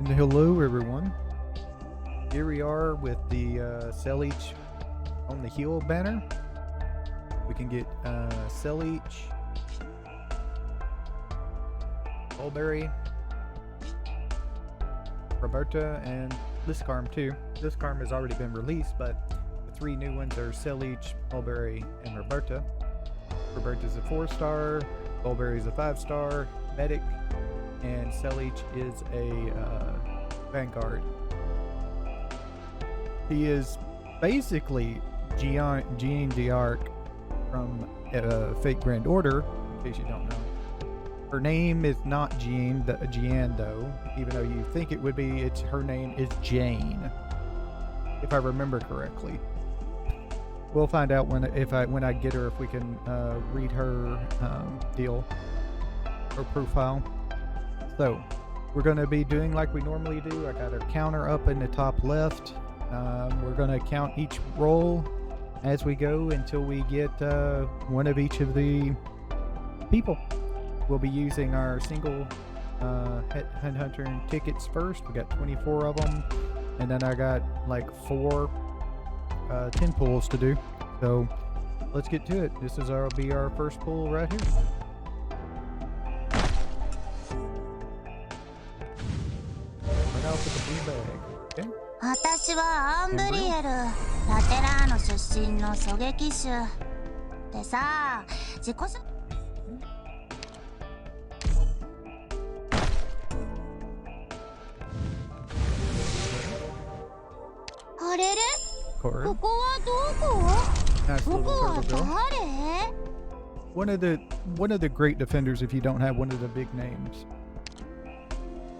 Hello everyone. Here we are with the Saileach on the heel banner. We can get Saileach, Mulberry, Roberta, and Liscarm too. Liscarm has already been released, but the three new ones are Saileach, Mulberry, and Roberta. Roberta's a 4-star, Mulberry's a 5-star, Medic, and Saileach is a Vanguard. He is basically Jeanne d'Arc from Fate Grand Order, in case you don't know. Her name is not Jeanne though, even though you think it would be. Her name is Jane, if I remember correctly. We'll find out when I get her, if we can read her deal or profile. So we're going to be doing like we normally do. I got our counter up in the top left. We're going to count each roll as we go until we get one of each of the people. We'll be using our single Hunt Hunter tickets first. We got 24 of them, and then I got like 4 10 pulls to do. So let's get to it. This is be our first pull right here. Right off with the blue bag. Okay. 私はアンブリエル、ラテラーノ出身の狙撃手でさ、自己紹あれれ？ここはどこ？ Nice ここ little は turtle girl. 誰？ One of the great defenders if you don't have one of the big names.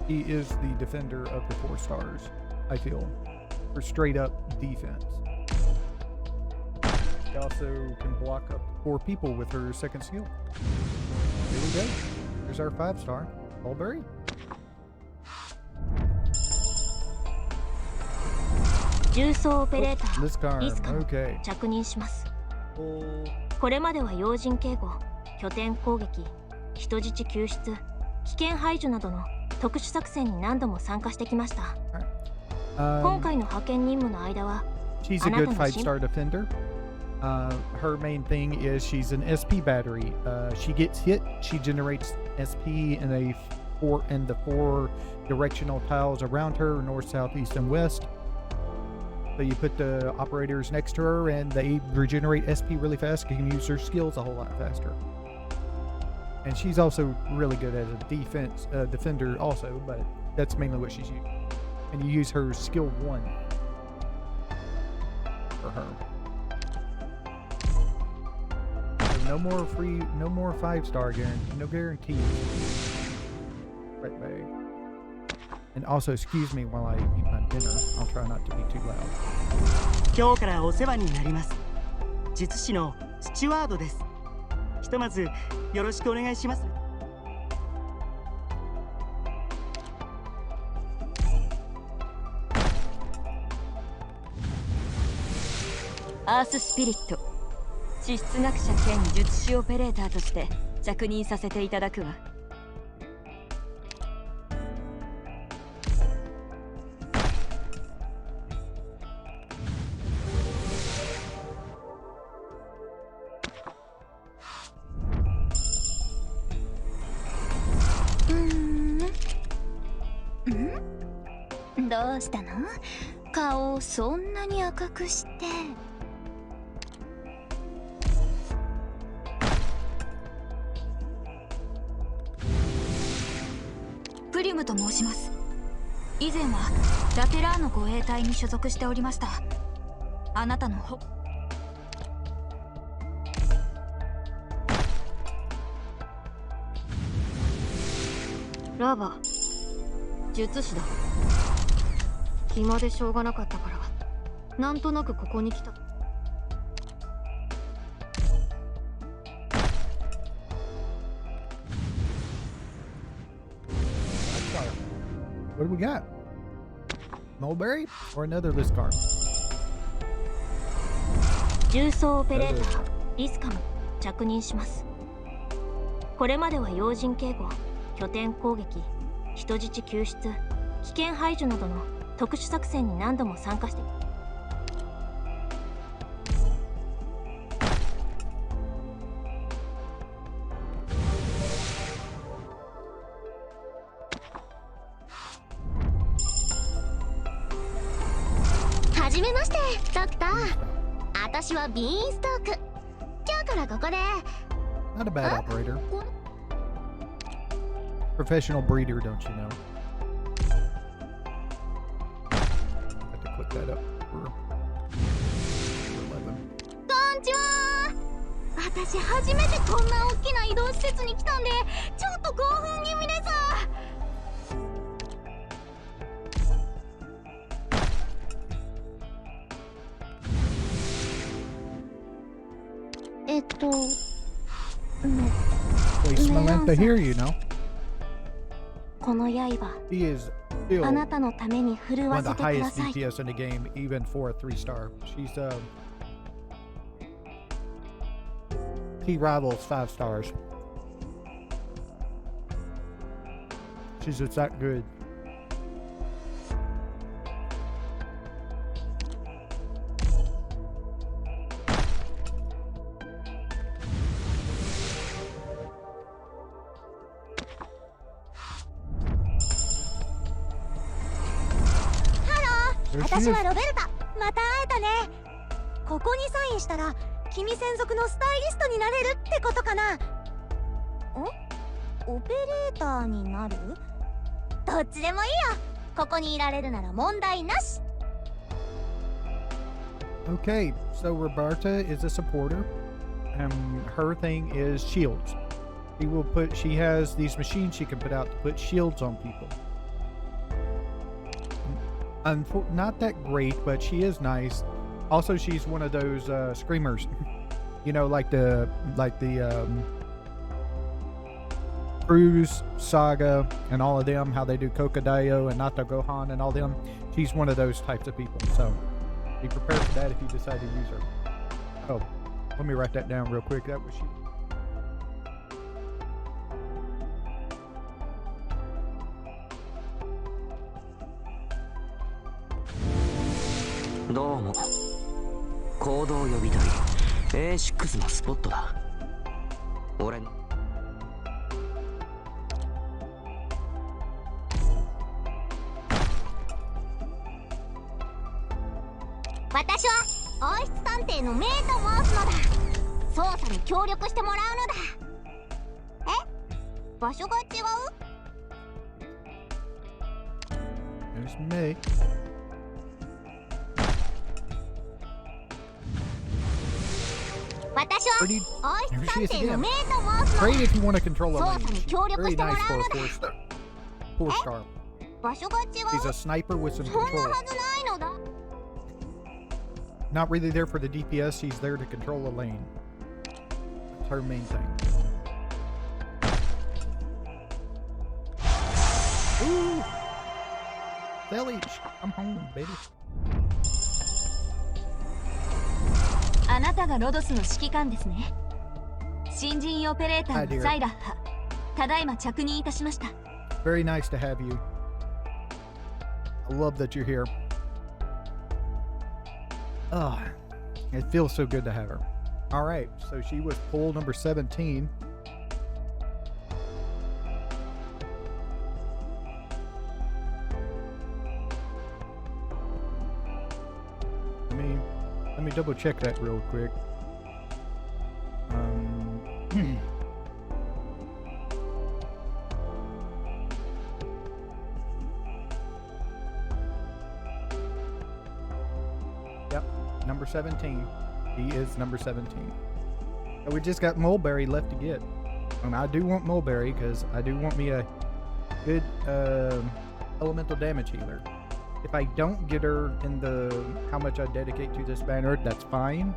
He is the defender of the 4 stars, I feel, for straight up defense. She also can block up 4 people with her second skill. Here we go. Here's our 5-star, Mulberry. 重装オペレーター、 Liscarm. リスカム Okay. 着任します。 Full これまでは要人警護、拠点攻撃、人質救出、危険排除などの特殊作戦に何度も参加してきました。今回の派遣任務の間は、 She's a good 5-star defender. Her main thing is she's an SP battery. She gets hit, she generates SP in the 4 directional tiles around her, north, south, east, and west. So you put the operators next to her and they regenerate SP really fast. You can use her skills a whole lot faster. And she's also really good as a defender also, but that's mainly what she's using. And you use her skill 1 for her. So no more 5-star guarantee, no guarantees. Right bag. And also, excuse me while I eat my dinner. I'll try not to be too loud. 今日からお世話になります。術師のスチュワードです。ひとまずよろしくお願いします。アーススピリット、地質学者兼術師オペレーターとして着任させていただくわ。どうしたの？顔をそんなに赤くして。プリムと申します。以前はラテラーノ護衛隊に所属しておりました。あなたのラバ、術師だ。暇でしょうがなかったから、なんとなくここに来た。What do we got? Mulberry or another Liscarm? 重装オペレーター、リスカム着任します。これまでは要人警護、拠点攻撃、人質救出、危危険排除などの特殊作戦に何度も参加してはじめまして、ドクター。私はビーンストーク。今日からここで。 Not a bad operator. Professional breeder, don't you know? Have to click that up for 11. こんにちは。私初めてこんな大きな移動施設に来たんで、ちょっと興奮気味です。Wait, Samantha here, you know. この刃 He is still あなたのために振る one わ of せ the てくだ highest さい DPS in the game, even for a 3-star. He rivals 5 stars. She's just that good. There she 私 is. はロベルタ。また会えたね。ここにサインしたら君専属のスタイリストになれるってことかな。オペレーターになる？どっちでもいいよ。ここにいられるなら問題なし。 Okay, so Roberta is a supporter, and her thing is shields. She has these machines she can put out to put shields on people. Not that great, but she is nice. Also, she's one of those screamers, you know, like the Cruise Saga and all of them, how they do Kokadayo and Nato Gohan and all them. She's one of those types of people, so be prepared for that if you decide to use her. Oh, let me write that down real quick. That was she. どうも。行動予備隊 A6 のスポットだ。俺の私は王室探偵のメイと申すのだ。捜査に協力してもらうのだ。え？場所が違う？ There's me. 私は Pretty. 王 Here 室 she 探 is 偵の again. メイと申すの Great だ。 if you want to control a lane. 捜査に協力 Very してもら nice う for の a だ。 4-star. 4-star. 場所が違う？ She's a sniper with some そんな control. はずないのだ。 Not really there for the DPS. She's there to control a lane. That's her main thing. Ooh! Saileach, I'm home, baby. あなたがロドスの指揮官ですね。新人オペレーターのサイラッハ、ただいま着任いたしました。Very nice to have you. I love that you're here. Ah, it feels so good to have her. All right, so she was poll number 17. Let me double check that real quick. Yep, number 17. He is number 17. So we just got Mulberry left to get. And I do want Mulberry because I do want me a good elemental damage healer. If I don't get her in the how much I dedicate to this banner, that's fine.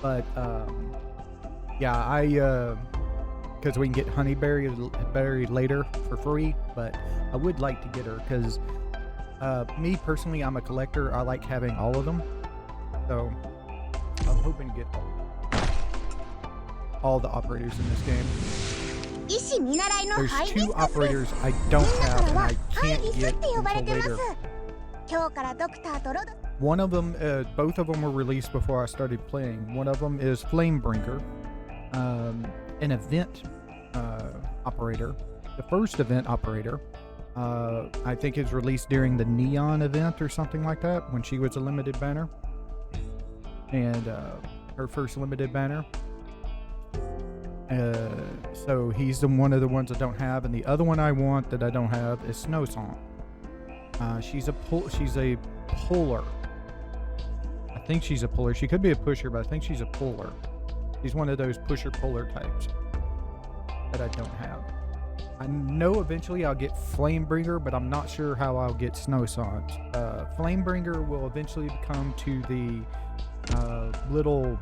But yeah, because we can get Honeyberry later for free. But I would like to get her because me personally, I'm a collector. I like having all of them. So I'm hoping to get all the operators in this game. There's 2 operators I don't have and I can't get until later. One of them, both of them were released before I started playing. One of them is Flamebringer, an event operator. The first event operator, I think is released during the Neon event or something like that, when she was a limited banner. And her first limited banner. So he's one of the ones I don't have, and the other one I want that I don't have is Snowsong. She's a puller. I think she's a puller. She could be a pusher, but I think she's a puller. She's one of those pusher-puller types that I don't have. I know eventually I'll get Flamebringer, but I'm not sure how I'll get Snowsong. Flamebringer will eventually come to the little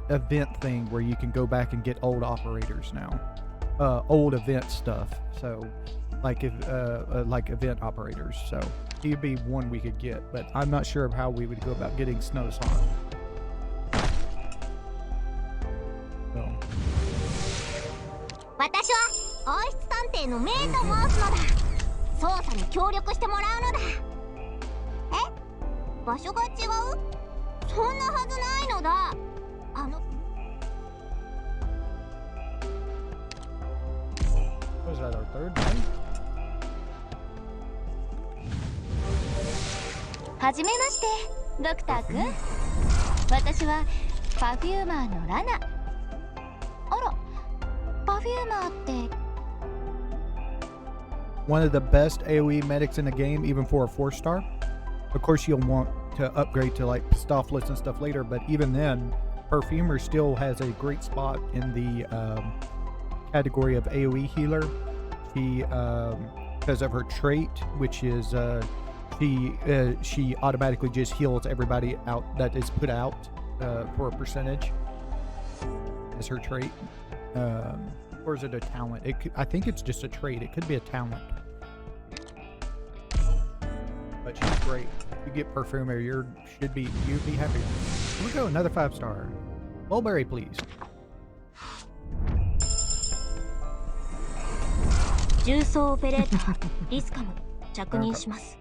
event thing where you can go back and get old operators now, old event stuff. So like event operators. So he'd be one we could get, but I'm not sure of how we would go about getting Snowsong. So. 私は王室探偵のメイと申すのだ。捜査に協力してもらうのだ。え？場所が違う？そんなはずないのだ。Was that our third one? はじめまして、ドクターくん。私はパフューマーのラナ。あら、パフューマーって。One of the best AoE medics in the game, even for a 4-star. Of course, you'll want to upgrade to like Pistoffless and stuff later, but even then, Perfumer still has a great spot in the category of AoE healer. She, because of her trait, which is she automatically just heals everybody out that is put out for a percentage. As her trait, or is it a talent? I think it's just a trait. It could be a talent. But she's great. You get Perfumer, you'd be happy. Here we go, another 5-star. Mulberry, please. 重装オペレーターリスカム着任します。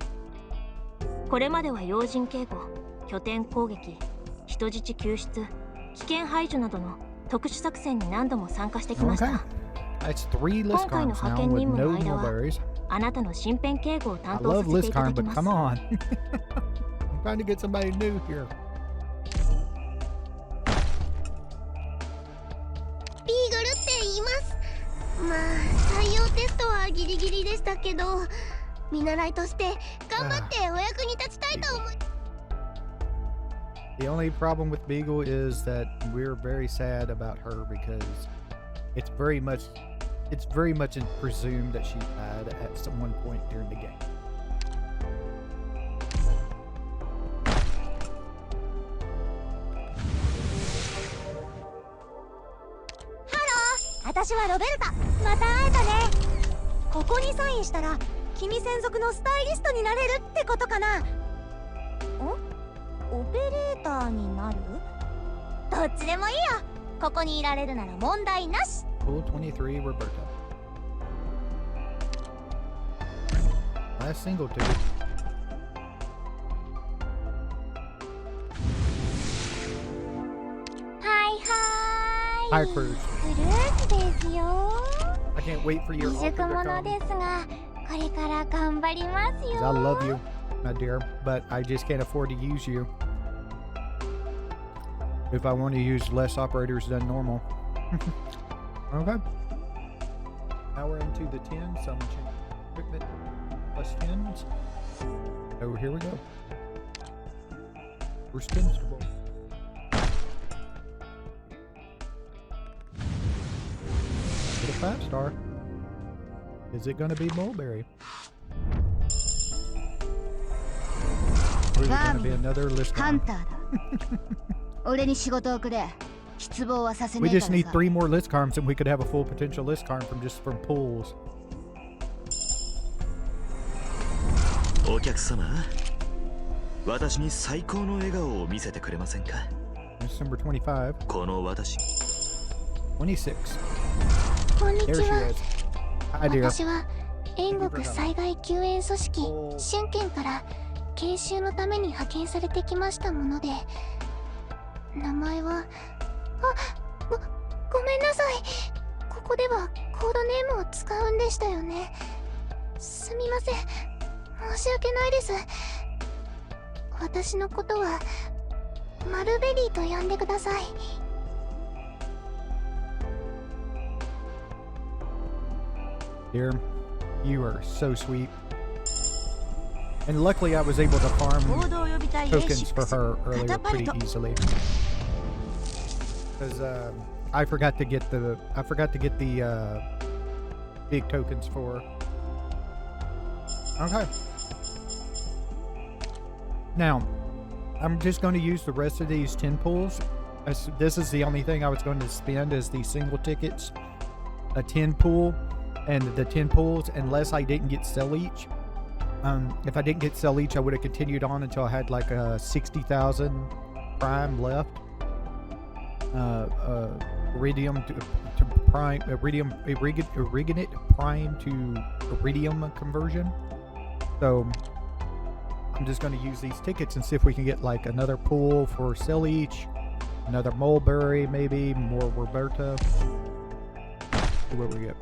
これまでは要人警護、拠点攻撃、人質救出、危険排除などの特殊作戦に何度も参加してきました。今回の派遣任務の間はあなたの身辺警護を担当させていただきます。I'm trying to get somebody new here. ビーグルって言います。まあ採用テストはギリギリでしたけど、見習いとして頑張ってお役に立ちたいと思い。The only problem with Beagle is that we're very sad about her because it's very much presumed that she died at some one point during the game. 私はロベルタ。また会えたね。ここにサインしたら君専属のスタイリストになれるってことかな。オペレーターになる？どっちでもいいよ。ここにいられるなら問題なし。23 Roberta. Last single ticket. Hi, Cruz. I can't wait for your offer to come. I love you, my dear, but I just can't afford to use you. If I want to use less operators than normal. Okay. Now we're into the 10, some equipment plus 10s. So here we go. We're spinstable. Get a 5-star. Is it going to be Mulberry? Or is it going to be another list? We just need 3 more list cards and we could have a full potential list card from pools. お客様、私に最高の笑顔を見せてくれませんか？ That's number 25. この私。26. こんにち There she は。 is. Hi, dear. 私は英国災害救援組織春剣から研修のために派遣されてきましたもので、名前はごめんなさい。ここではコードネームを使うんでしたよね。すみません、申し訳ないです。私のことはマルベリーと呼んでください。Dear, you are so sweet. And luckily I was able to farm 行動を呼びたい tokens for A6 her earlier pretty Catapult. easily. Because I forgot to get the big tokens for her. Okay. Now, I'm just going to use the rest of these 10 pools. This is the only thing I was going to spend is the single tickets, a 10 pool, and the 10 pools, unless I didn't get Saileach. If I didn't get Saileach, I would have continued on until I had like 60,000 prime left. Iridium to prime, Iridium prime to Iridium conversion. So I'm just going to use these tickets and see if we can get like another pool for Saileach, another Mulberry, maybe more Roberta. See what we get.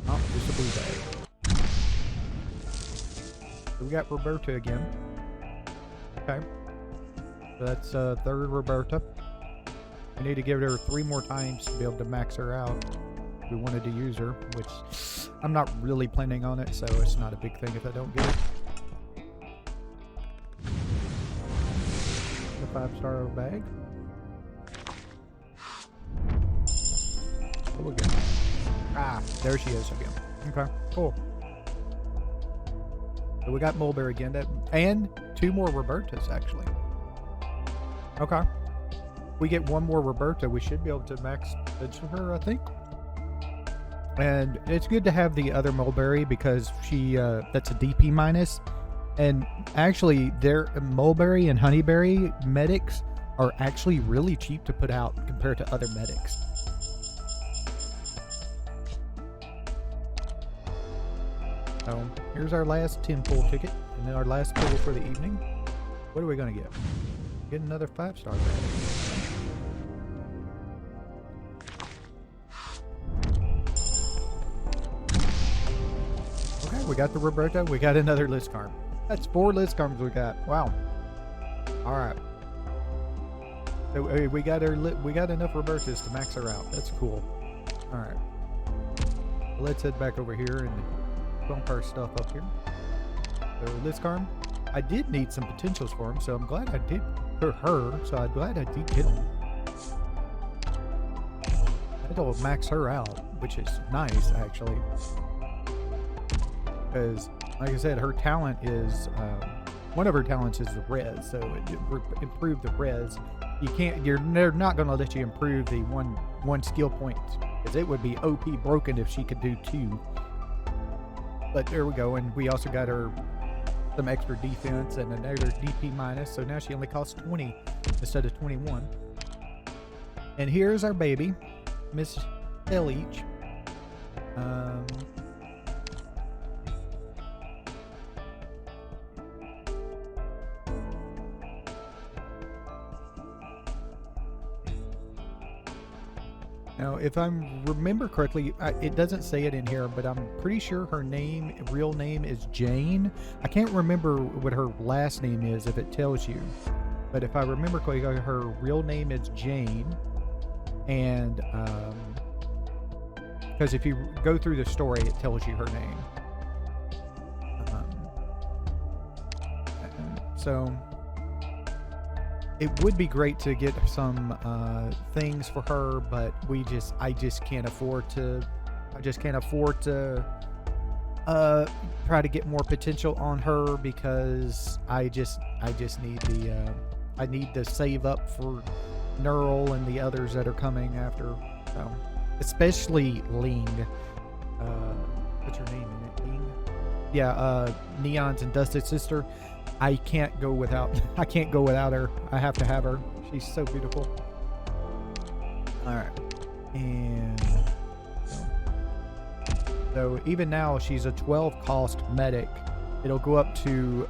Oh, just a blue bag. So we got Roberta again. Okay. So that's third Roberta. I need to give her 3 more times to be able to max her out. We wanted to use her, which I'm not really planning on it, so it's not a big thing if I don't get it. The 5-star bag. What we got? Ah, there she is again. Okay, cool. So we got Mulberry again, and 2 more Robertas actually. Okay. We get 1 more Roberta, we should be able to max her, I think. And it's good to have the other Mulberry because she that's a DP minus. And actually, their Mulberry and Honeyberry medics are actually really cheap to put out compared to other medics. So here's our last 10 pool ticket, and then our last pool for the evening. What are we gonna get? Get another 5-star bag. Okay, we got the Roberta. We got another Liscarm. That's 4 Liscarms we got. Wow. All right. So we got enough Robertas to max her out. That's cool. All right. So let's head back over here and bump our stuff up here. So Liscarm, I did need some potentials for him, so I'm glad I did for her. So I'm glad I did get them. That'll max her out, which is nice actually. Because, like I said, her talent is one of her talents is the res, so it improved the res. They're not going to let you improve the one skill point, because it would be OP broken if she could do 2. But there we go, and we also got her some extra defense and another DP minus, so now she only costs 20 instead of 21. And here's our baby, Miss Saileach. Now, if I remember correctly, it doesn't say it in here, but I'm pretty sure her real name is Jane. I can't remember what her last name is if it tells you. But if I remember correctly, her real name is Jane. And, because if you go through the story, it tells you her name. So it would be great to get some things for her, but I just can't afford to. I just can't afford to try to get more potential on her, because I just need I need to save up for Neural and the others that are coming after. So, especially Ling. What's her name in it? Ling? Yeah, Neon's and Dusted Sister. I can't go without her. I have to have her. She's so beautiful. All right. And So even now, she's a 12 cost medic. It'll go up to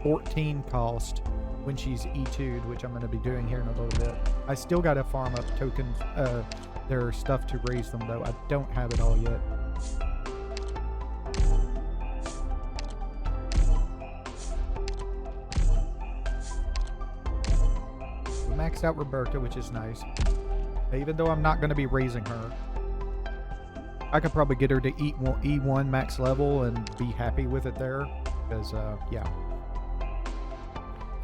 14 cost when she's E2'd, which I'm going to be doing here in a little bit. I still got to farm up tokens, their stuff to raise them though. I don't have it all yet. We maxed out Roberta, which is nice. Even though I'm not going to be raising her. I could probably get her to E1 max level and be happy with it there. Because, yeah.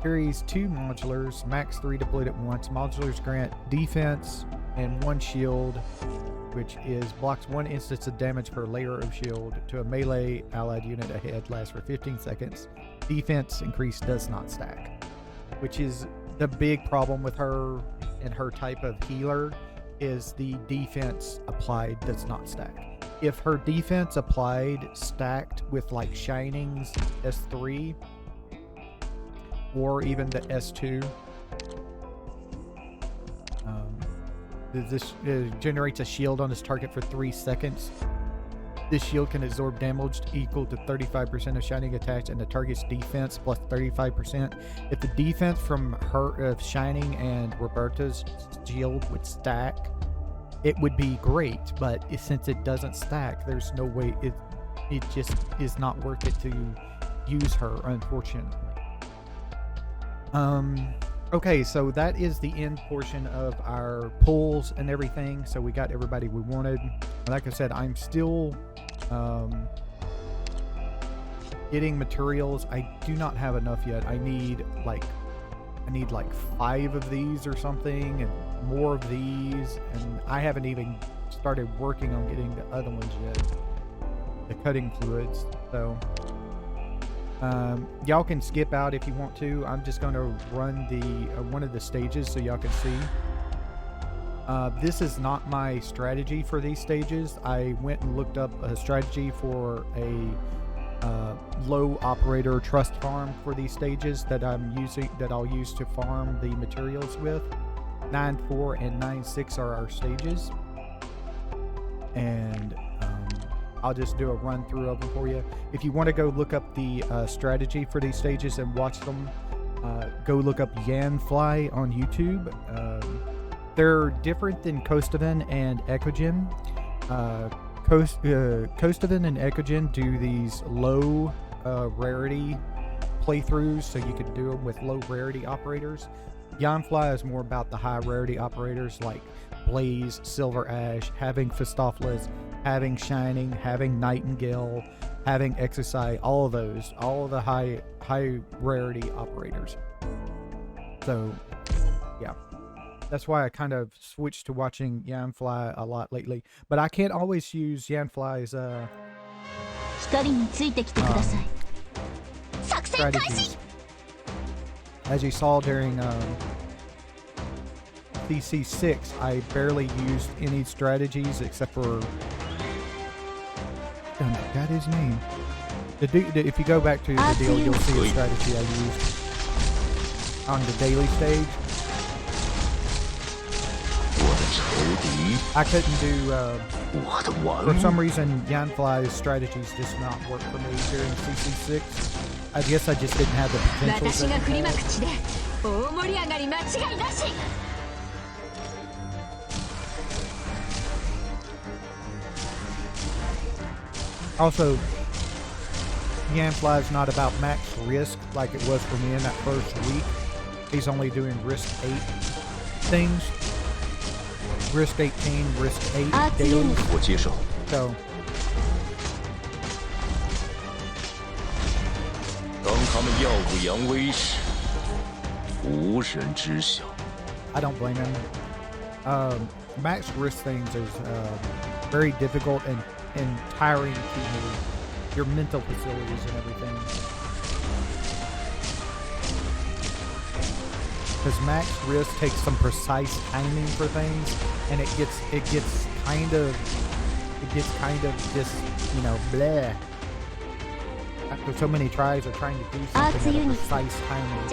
Carries 2 modulars, max 3 deployed at once. Modulars grant defense and 1 shield, which is blocks 1 instance of damage per layer of shield to a melee allied unit ahead. Lasts for 15 seconds. Defense increase does not stack, which is the big problem with her and her type of healer. Is the defense applied does not stack. If her defense applied stacked with like Shining's S3 or even the S2, this generates a shield on this target for 3 seconds. This shield can absorb damage equal to 35% of Shining attacks and the target's defense plus 35%. If the defense from her of Shining and Roberta's shield would stack, it would be great. But since it doesn't stack, there's no way it just is not worth it to use her, unfortunately. Okay, so that is the end portion of our pulls and everything. So we got everybody we wanted. Like I said, I'm still getting materials. I do not have enough yet. I need like 5 of these or something and more of these, and I haven't even started working on getting the other ones yet, the cutting fluids. So y'all can skip out if you want to. I'm just going to run the one of the stages so y'all can see. This is not my strategy for these stages. I went and looked up a strategy for a low operator trust farm for these stages that I'll use to farm the materials with. 9.4 and 9.6 are our stages, and I'll just do a run through of them for you. If you want to go look up the strategy for these stages and watch them, go look up Yanfly on YouTube. They're different than Kostavan and Ekogen. Kostavan and Ekogen do these low rarity playthroughs, so you can do them with low rarity operators. Yanfly is more about the high rarity operators like Blaze, Silver Ash, having Festophilus, having Shining, having Nightingale, having Exercise, all of those, all of the high rarity operators. So, yeah. That's why I kind of switched to watching Yanfly a lot lately. But I can't always use Yanfly's strategies. As you saw during CC6, I barely used any strategies except for... I forgot his name. If you go back to the deal, you'll see a strategy I used on the daily stage. I couldn't do, for some reason, Yanfly's strategies just not work for me during CC6. I guess I just didn't have the potential. Also, Yanfly is not about max risk like it was for me in that first week. He's only doing risk 8 things. Risk 18, risk 8 daily. So. I don't blame him. Max risk things is very difficult and tiring to your mental facilities and everything. Because max risk takes some precise timing for things, and it gets kind of just, you know, bleh. After so many tries of trying to do something at a precise timing.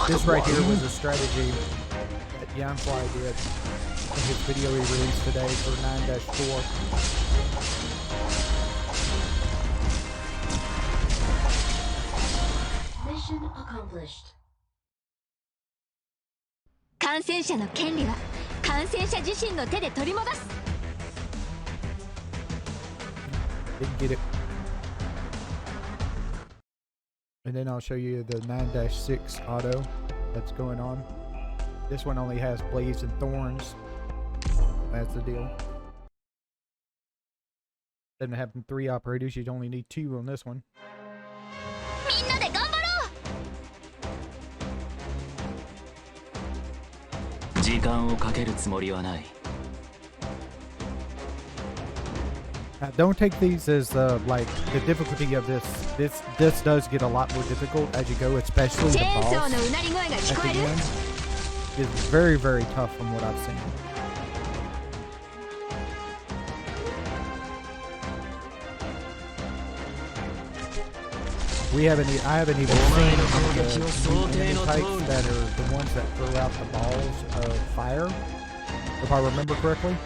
This right here was a strategy that Yanfly did in his video he released today for 9-4. Mission accomplished. 感染者の権利は感染者自身の手で取り戻す。 Didn't get it. And then I'll show you the 9-6 auto that's going on. This one only has blades and thorns. That's the deal. Doesn't have 3 operators, you'd only need 2 on this one. みんなで頑張ろう。時間をかけるつもりはない。 Now, don't take these as like the difficulty of this. This does get a lot more difficult as you go, especially the boss at the end is very, very tough from what I've seen. I haven't even seen the enemy types that are the ones that throw out the balls of fire, if I remember correctly.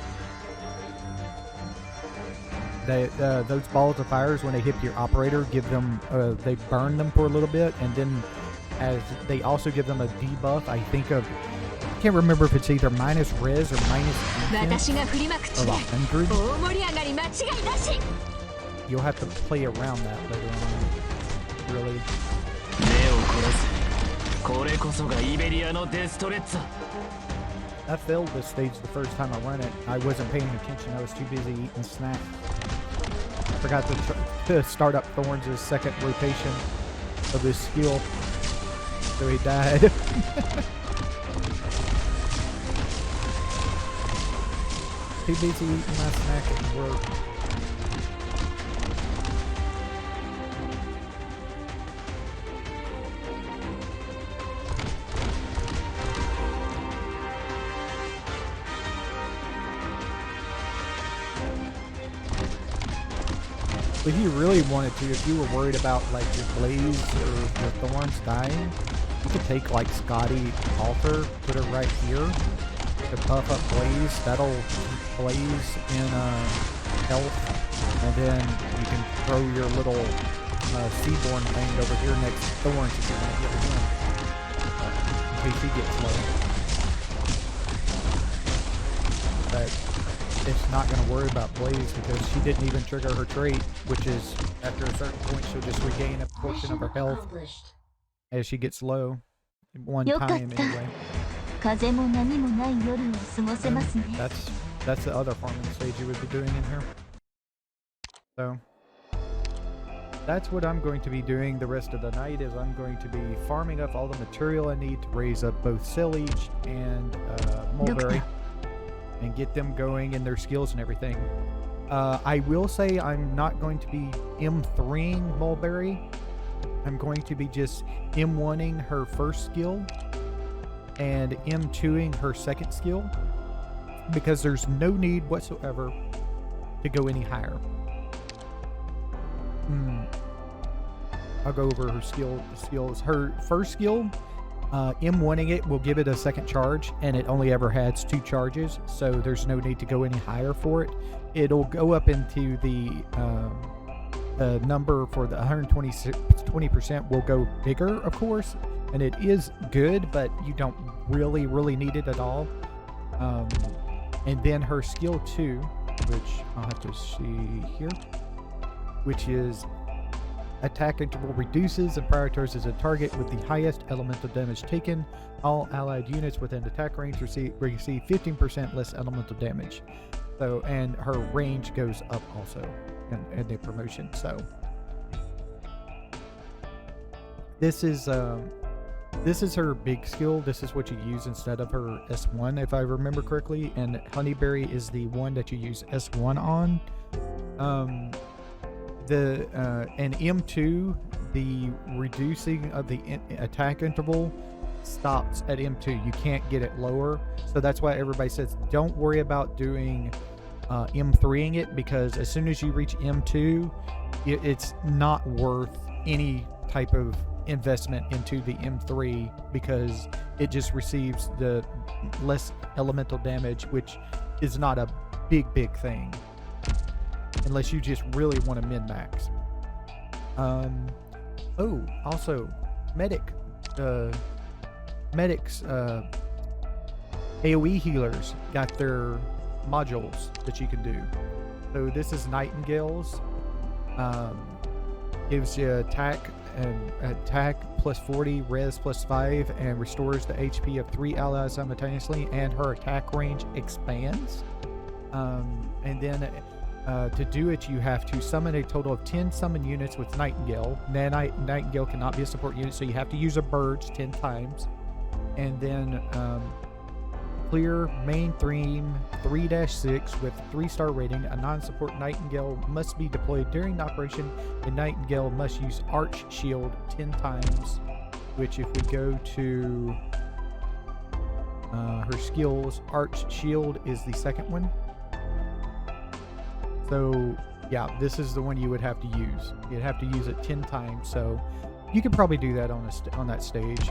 Those balls of fires, when they hit your operator, give them they burn them for a little bit, and then as they also give them a debuff. I can't remember if it's either minus res or minus defense of 100. You'll have to play around that later on. Really. I failed this stage the first time I ran it. I wasn't paying attention. I was too busy eating snacks. I forgot to start up Thorns' second rotation of his skill. So he died. Too busy eating my snack at work. If you really wanted to, if you were worried about like your blaze or your thorns dying, you could take like Scotty Alter, put it right here to buff up blaze. That'll keep blaze in health, and then you can throw your little Seaborn thing over here next to thorns if you want to get him, in case he gets low. But it's not going to worry about Blaze because she didn't even trigger her trait, which is after a certain point she'll just regain a portion of her health as she gets low. One time anyway. That's the other farming stage you would be doing in here. So that's what I'm going to be doing the rest of the night. Is I'm going to be farming up all the material I need to raise up both Saileach and Mulberry and get them going in their skills and everything. I will say I'm not going to be M3ing Mulberry. I'm going to be just M1ing her first skill and M2ing her second skill, because there's no need whatsoever to go any higher. I'll go over her skills. Her first skill, M1ing it will give it a second charge, and it only ever has 2 charges, so there's no need to go any higher for it. It'll go up into the number for the 120% will go bigger, of course, and it is good, but you don't really need it at all. And then her skill 2, which I'll have to see here, which is attack interval reduces and prioritizes a target with the highest elemental damage taken. All allied units within attack range receive 15% less elemental damage. So, and her range goes up also in the promotion. So this is her big skill. This is what you use instead of her S1, if I remember correctly. And Honeyberry is the one that you use S1 on. And M2, the reducing of the attack interval stops at M2. You can't get it lower. So that's why everybody says don't worry about doing M3ing it, because as soon as you reach M2, it's not worth any type of investment into the M3 because it just receives the less elemental damage, which is not a big thing unless you just really want to min-max. Oh, also medics AoE healers got their modules that you can do. So this is Nightingale's. Gives you attack plus 40, res plus 5, and restores the HP of 3 allies simultaneously, and her attack range expands. And then to do it, you have to summon a total of 10 summon units with Nightingale. Nightingale cannot be a support unit, so you have to use a Burge 10 times. And then clear main theme 3-6 with 3-star rating. A non-support Nightingale must be deployed during the operation, and Nightingale must use Arch Shield 10 times, which if we go to her skills, Arch Shield is the second one. So yeah, this is the one you would have to use. You'd have to use it 10 times, so you could probably do that on that stage.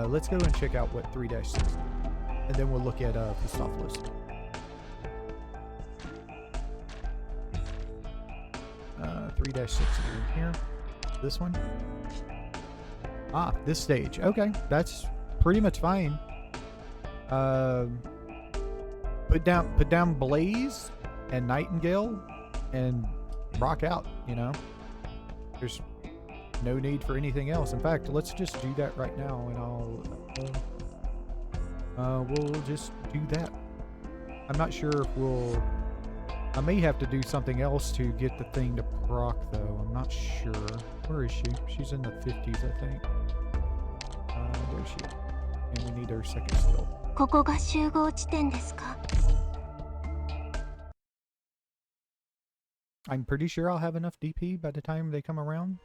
Let's go and check out what 3-6 is, and then we'll look at the soft list. 3-6 is in here. This one. Ah, this stage. Okay, that's pretty much fine. Put down Blaze and Nightingale and rock out. You know, there's no need for anything else. In fact, let's just do that right now, and we'll just do that. I'm not sure if I may have to do something else to get the thing to proc, though. I'm not sure. Where is she? She's in the 50s, I think. There she is. And we need her second skill. ここが集合地点ですか? I'm pretty sure I'll have enough DP by the time they come around.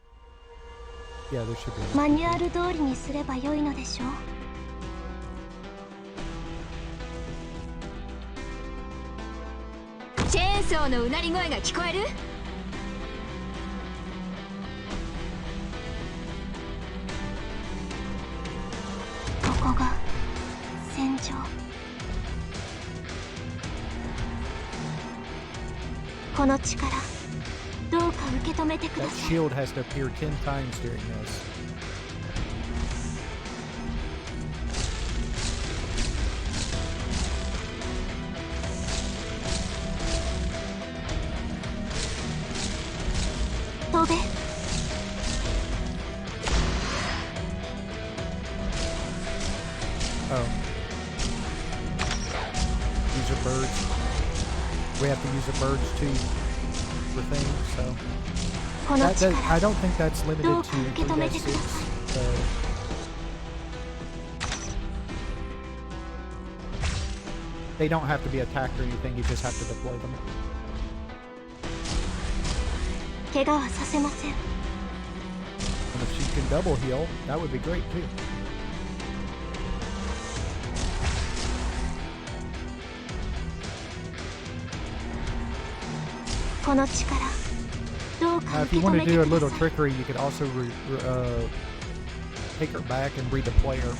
Yeah, there should be. マニュアル通りにすれば良いのでしょう。チェーンソーのうなり声が聞こえる？ここが戦場。この力、どうか受け止めてくだ That さい。 shield has to appear 10 times during this. Oh. Use a bird. We have to use a bird too for things, so. I don't think that's limited to 3-6. So. They don't have to be attacked or anything, you just have to deploy them. 怪我はさせません。 And if she can double heal, that would be great too. If you want to do a little trickery, you could also take her back and redeploy her.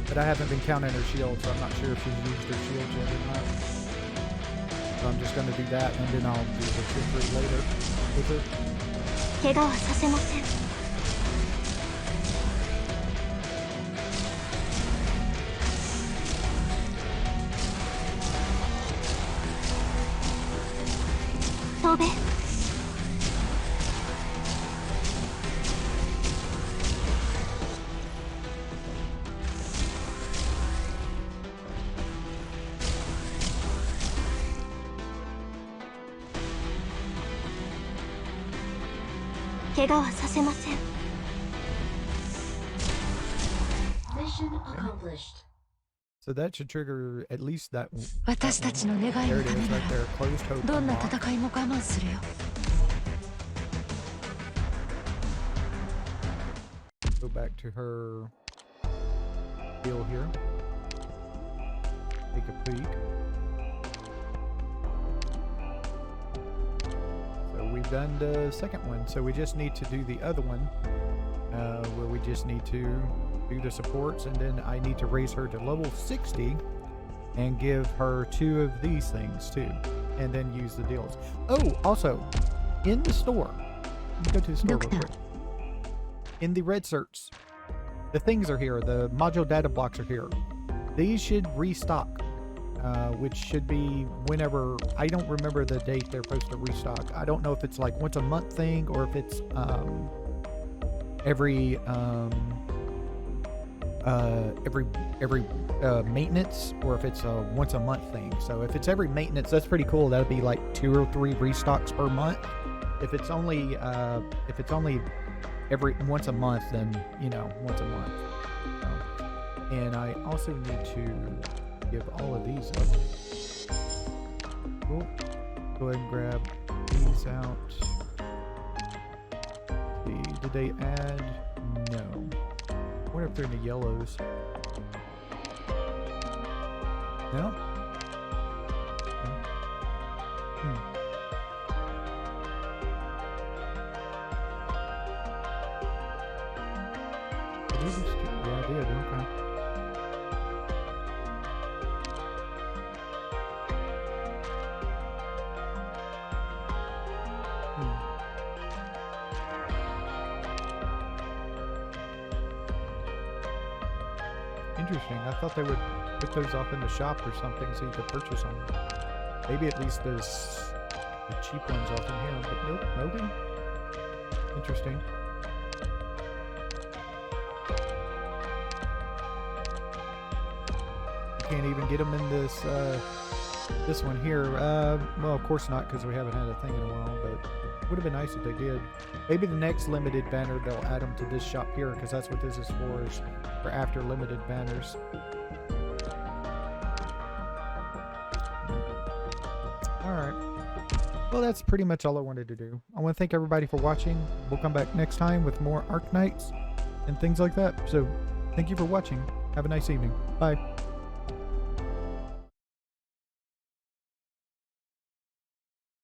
But I haven't been counting her shield, so I'm not sure if she's used her shield yet or not. So I'm just going to do that, and then I'll do the trickery later with her. 怪我はさせません。飛べ。怪我はさせません。So that should trigger at least that. 私たちの願い There の it ため is な right ら there. Closed hope. どんな unlocked. 戦いも我慢するよ。 Go back to her deal here. Take a peek. So done the second one, so we just need to do the other one, where we just need to do the supports, and then I need to raise her to level 60 and give her 2 of these things too, and then use the deals. Oh, also, in the store, let me go to the store real quick. In the red certs, the things are here, the module data blocks are here. These should restock, which should be whenever, I don't remember the date they're supposed to restock. I don't know if it's like once a month thing, or if it's every maintenance, or if it's a once a month thing. So if it's every maintenance, that's pretty cool. That'd be like 2 or 3 restocks per month. If it's only every once a month, then you know, once a month. And I also need to give all of these up. Cool. Go ahead and grab these out. See, did they add? No. I wonder if they're in the yellows. No? Yeah, I did. Okay. Interesting. I thought they would put those off in the shop or something so you could purchase them. Maybe at least there's the cheap ones off in here, but nope, nobody. Interesting. You can't even get them in this one here. Well, of course not, because we haven't had a thing in a while, but it would have been nice if they did. Maybe the next limited banner, they'll add them to this shop here, because that's what this is for after limited banners. Alright. Well, that's pretty much all I wanted to do. I want to thank everybody for watching. We'll come back next time with more Arknights and things like that. So, thank you for watching. Have a nice evening. Bye.